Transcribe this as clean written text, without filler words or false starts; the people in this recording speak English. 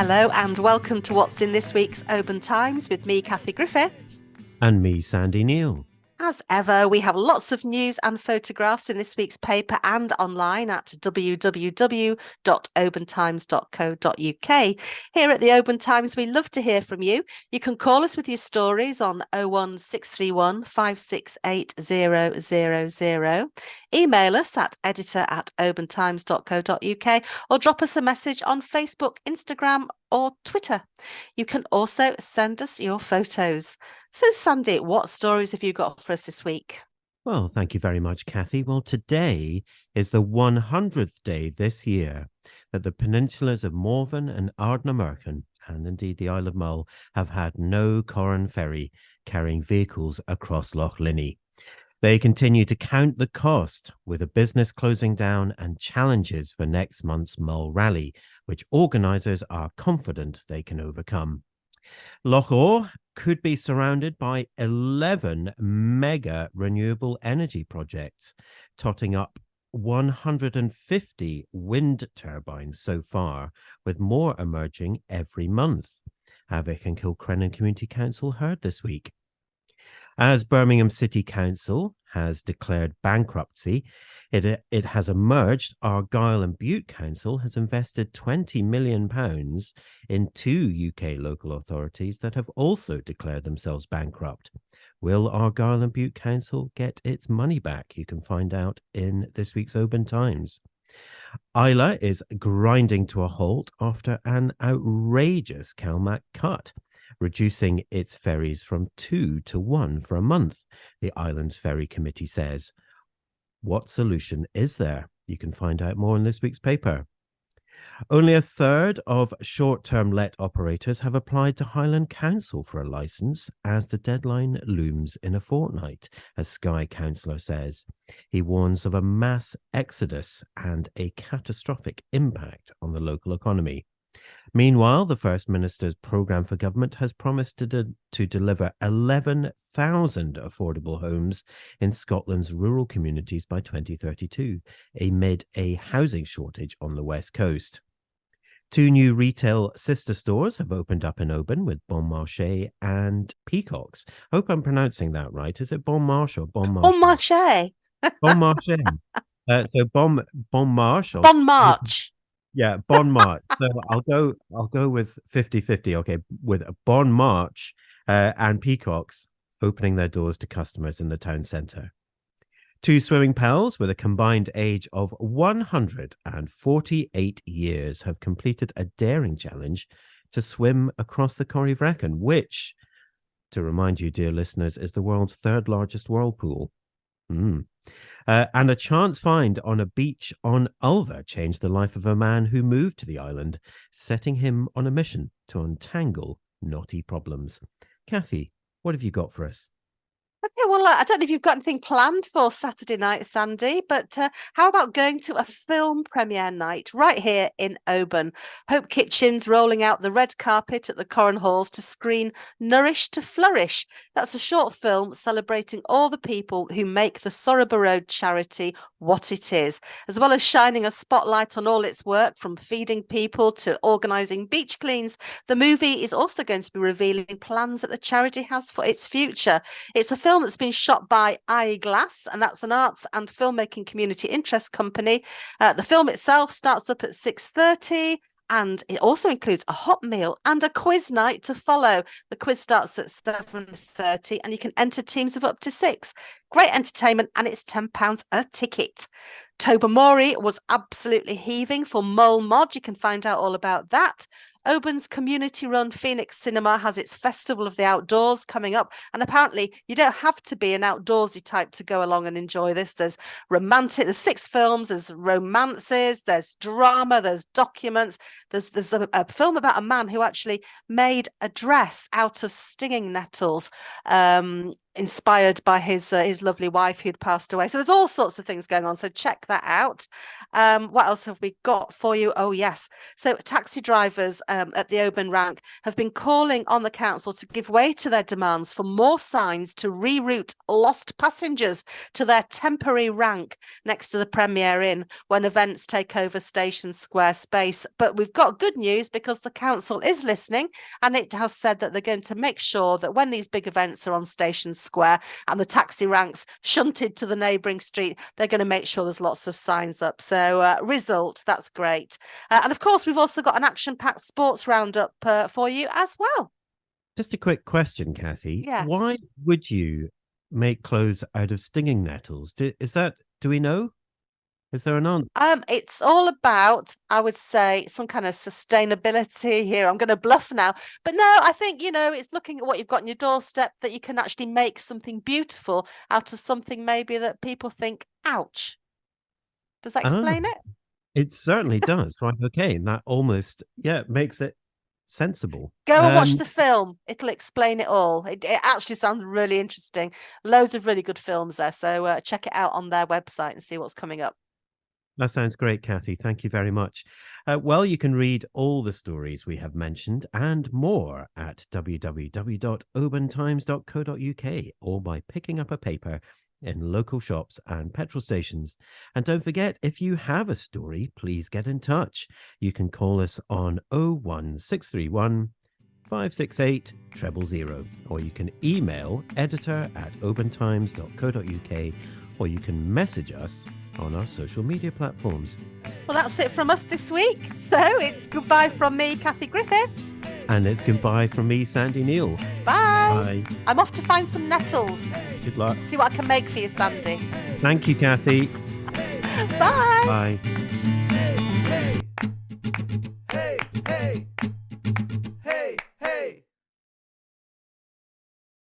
Hello and welcome to what's in this week's Oban Times with me, Kathy Griffiths. And me, Sandy Neal. As ever, we have lots of news and photographs in this week's paper and online at www.obantimes.co.uk. Here at the Oban Times, we love to hear from you. You can call us with your stories on 01631 568 000. Email us at editor@obantimes.co.uk or drop us a message on Facebook, Instagram or Twitter. You can also send us your photos. So, Sandy, what stories have you got for us this week? Well, thank you very much, Kathy. Well, today is the 100th day this year that the peninsulas of Morven and Ardnamurchan, and indeed the Isle of Mull, have had no Corran ferry carrying vehicles across Loch Linnhe. They continue to count the cost, with a business closing down and challenges for next month's Mull Rally, which organisers are confident they can overcome. Loch Orr could be surrounded by 11 mega renewable energy projects, totting up 150 wind turbines so far, with more emerging every month. Hawick and Kilcrennan Community Council heard this week. As Birmingham City Council has declared bankruptcy, it has emerged Argyll and Bute Council has invested £20 million in two UK local authorities that have also declared themselves bankrupt. Will Argyll and Bute Council get its money back? You can find out in this week's Oban Times. Isla is grinding to a halt after an outrageous CalMac cut, reducing its ferries from 2 to 1 for a month, the island's ferry committee says. What solution is there? You can find out more in this week's paper. Only a third of short-term let operators have applied to Highland Council for a licence, as the deadline looms in a fortnight, as Skye councillor says. He warns of a mass exodus and a catastrophic impact on the local economy. Meanwhile, the First Minister's programme for government has promised to deliver 11,000 affordable homes in Scotland's rural communities by 2032, amid a housing shortage on the west coast. Two new retail sister stores have opened up in Oban with Bon Marché and Peacocks. I hope I'm pronouncing that right. Is it Bon Marché or Bon Marché? Bon Marché. Bon Marché. So Bon Marche. Bon March. Yeah, Bon March. So I'll go with 50-50. Okay, with a Bon March and Peacocks opening their doors to customers in the town centre. Two swimming pals with a combined age of 148 years have completed a daring challenge to swim across the Corryvreckan, which, to remind you, dear listeners, is the world's third largest whirlpool. And a chance find on a beach on Ulva changed the life of a man who moved to the island, setting him on a mission to untangle knotty problems. Kathy, what have you got for us? Okay, well, I don't know if you've got anything planned for Saturday night, Sandy, but how about going to a film premiere night right here in Oban? Hope Kitchen's rolling out the red carpet at the Corran Halls to screen Nourish to Flourish. That's a short film celebrating all the people who make the Sorrowborough Road charity what it is, as well as shining a spotlight on all its work from feeding people to organising beach cleans. The movie is also going to be revealing plans that the charity has for its future. It's a film that's been shot by Eyeglass, and that's an arts and filmmaking community interest company. The film itself starts up at 6:30, and it also includes a hot meal and a quiz night to follow. The quiz starts at 7:30, and you can enter teams of up to 6. Great entertainment, and it's £10 a ticket. Tobermory was absolutely heaving for Mull Mod. You can find out all about that. Oban's community-run Phoenix Cinema has its Festival of the Outdoors coming up, and apparently you don't have to be an outdoorsy type to go along and enjoy this. There's 6 films, there's romances, there's drama, there's documents, there's a film about a man who actually made a dress out of stinging nettles. inspired by his lovely wife who'd passed away. So there's all sorts of things going on. So check that out. What else have we got for you? Oh, yes. So taxi drivers at the Oban rank have been calling on the council to give way to their demands for more signs to reroute lost passengers to their temporary rank next to the Premier Inn when events take over Station Square space. But we've got good news because the council is listening, and it has said that they're going to make sure that when these big events are on Station Square and the taxi ranks shunted to the neighbouring street, they're going to make sure there's lots of signs up. So result, that's great. And of course, we've also got an action-packed sports roundup for you as well. Just a quick question, Kathy. Yes. Why would you make clothes out of stinging nettles? Do we know? Is there an answer? It's all about, I would say, some kind of sustainability here. I'm going to bluff now, but no, I think, it's looking at what you've got on your doorstep, that you can actually make something beautiful out of something maybe that people think, ouch. Does that explain it? It certainly does. Right. Okay. And that almost, makes it sensible. Go and watch the film. It'll explain it all. It actually sounds really interesting. Loads of really good films there. So check it out on their website and see what's coming up. That sounds great, Kathy. Thank you very much. Well, you can read all the stories we have mentioned and more at www.obantimes.co.uk or by picking up a paper in local shops and petrol stations. And don't forget, if you have a story, please get in touch. You can call us on 01631 568 000, or you can email editor@obantimes.co.uk, or you can message us on our social media platforms. Well, that's it from us this week. So it's goodbye from me, Kathy Griffiths. And it's goodbye from me, Sandy Neal. Bye. I'm off to find some nettles. Good luck. See what I can make for you, Sandy. Thank you, Kathy. Bye. Bye.